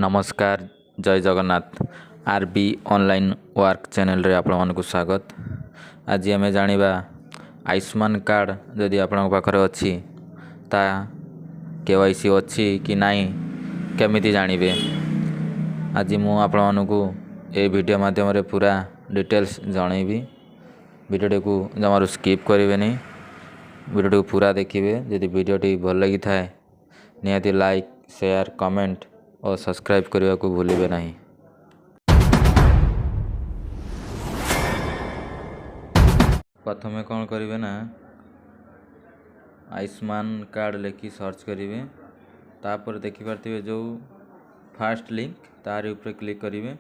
नमस्कार जय Jagannath RB online work channel रे आपण मानक स्वागत। आज आम जाना आयुष्मान कार्ड जदि आपण पाखरे अच्छी ता केवाईसी अच्छी कि नहीं केमिति जानिबे। आज मु आपण मानक ए वीडियो माध्यम पूरा डिटेल्स जनइबी। वीडियो को जमार स्किप करेंगे नहीं, वीडियो को पूरा देखिए। यदि वीडियोटी भल लगी थाए निहाती लाइक शेयर कमेंट और सब्सक्राइब करने को भूलिए नहीं। प्रथम कौन करेंगे ना आयुष्मान कार्ड लेखि सर्च करेंगे। तापर देखिपारे जो फास्ट लिंक तार ऊपर क्लिक करेंगे।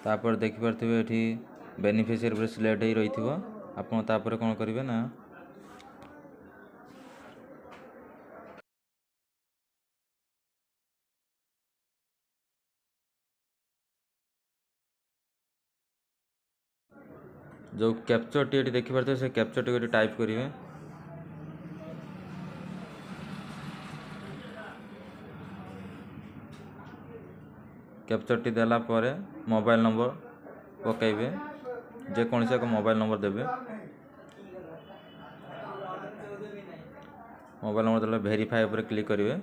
तापर देखिपारे ये बेनिफिशियरी पर सिलेक्ट हो रही थी। आपन तापर कौन करेंगे ना जो कैप्चर टी देखिपारे से कैप्चर टी टाइप करेंगे। कैप्चर टी देला परे मोबाइल नंबर पकेबे, जेकोसी एक मोबाइल नंबर देवे। मोबाइल नंबर देला वेरीफाई पर क्लिक करेंगे।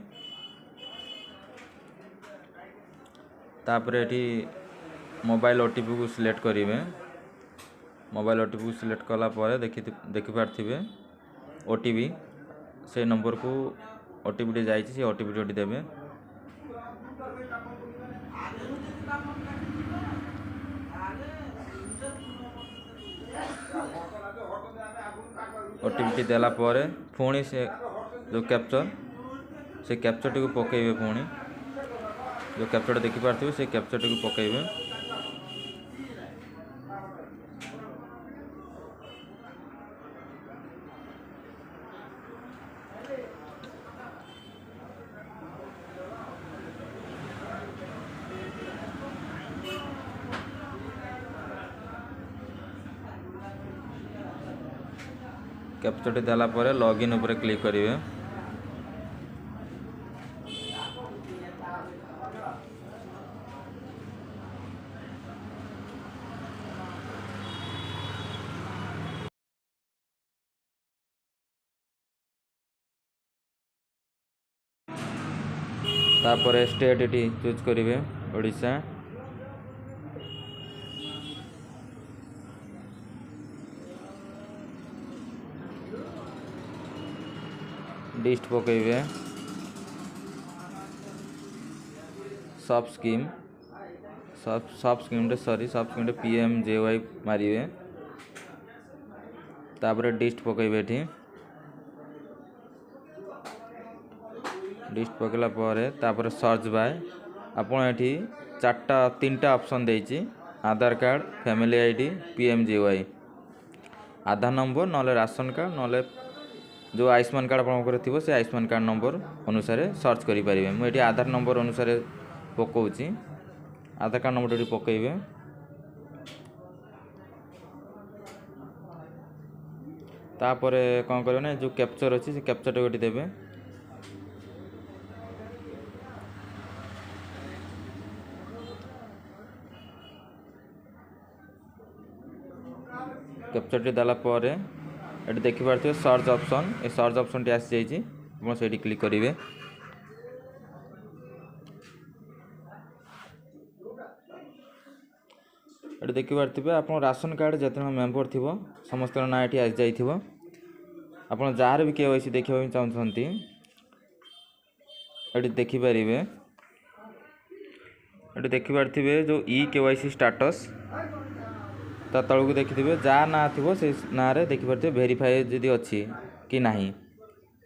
तापर ये मोबाइल ओटीपी को सिलेक्ट करेंगे। मोबाइल ओटीपी को सिलेक्ट कला पर देखिपारे ओटीपी से नंबर को ओटीपी जाइए, ओटीपी देवे। ओटीपी देला पर पुणी से जो कैप्चर टी को पकेबे। पुणी जो कैप्चर देखिपारे से कैप्चर टी को पकेबे। कैप्चर टी देला पर लॉगिन ऊपर क्लिक करेंगे। तापर स्टेट टी चूज करेंगे ओडिशा। डिस्ट पकेबे। सब स्कीम PMJY मारिबे। तापर डिस्ट पकेबे। डिस्ट पकेला तापर सर्च बाय आपन एठी तीनटा ऑप्शन देछि। आधार कार्ड, फैमिली आईडी, PMJY। आधार नंबर नले राशन कार्ड नले जो आयुष्मान कार्ड आपंकर थी से आयुष्मान कार्ड नंबर अनुसार सर्च करेंगे। मुझे आधार नंबर अनुसार पकाऊँगी। आधार कार्ड नंबर ये पकेबे। तापर कौन करेंगे जो कैप्चर अच्छी से कैप्चर टी देवे। कैप्चर टी देला पर ये देखिपारे सर्च ऑप्शन, ये सर्च ऑप्शन टी आसी जाइए। आप से क्लिक करेंगे। ये देखिपारे आप राशन कार्ड जिते मेम्बर थी समस्त ना ये आसी जाइए। आप जार भी केवाईसी देखा चाहते ये देखिपारे। ये देखिपारे जो केवाईसी स्टाटस ता तलू देखिए जहाँ ना थी से ना देखिपारे वेरीफाई जदि अच्छी कि नहीं।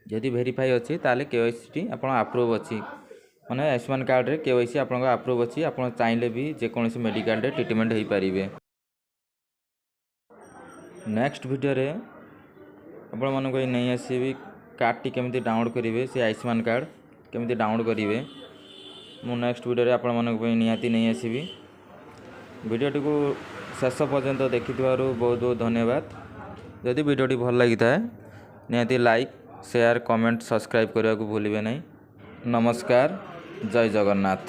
जदि वेरीफाई अच्छी ताले केवाईसी आप अप्रूव अच्छी माने आयुष्मान कार्ड रे केवाईसी आप अप्रूव अच्छी। आप चाहिए भी जेकोसी मेडिकल रे ट्रीटमेंट हो पारे। नेक्स्ट वीडियो रे आपण मानक नहीं आसबी कार्ड टी केमिति डाउनलोड करेंगे, से आयुष्मान कार्ड केमिति डाउनलोड करेंगे ମୁଁ ନେକ୍ସଟ ଭିଡ଼ିଓରେ ଆପଣମାନଙ୍କ ପାଇଁ ନିହାତି ନେଇ ଆସିବି। ଭିଡ଼ିଓଟିକୁ ଶେଷ ପର୍ଯ୍ୟନ୍ତ ଦେଖିଥିବାରୁ ବହୁତ ବହୁତ ଧନ୍ୟବାଦ। ଯଦି ଭିଡ଼ିଓଟି ଭଲ ଲାଗିଥାଏ ନିହାତି ଲାଇକ୍, ସେୟାର, କମେଣ୍ଟ, ସବସ୍କ୍ରାଇବ୍ କରିବାକୁ ଭୁଲିବେ ନାହିଁ। ନମସ୍କାର, ଜୟ ଜଗନ୍ନାଥ।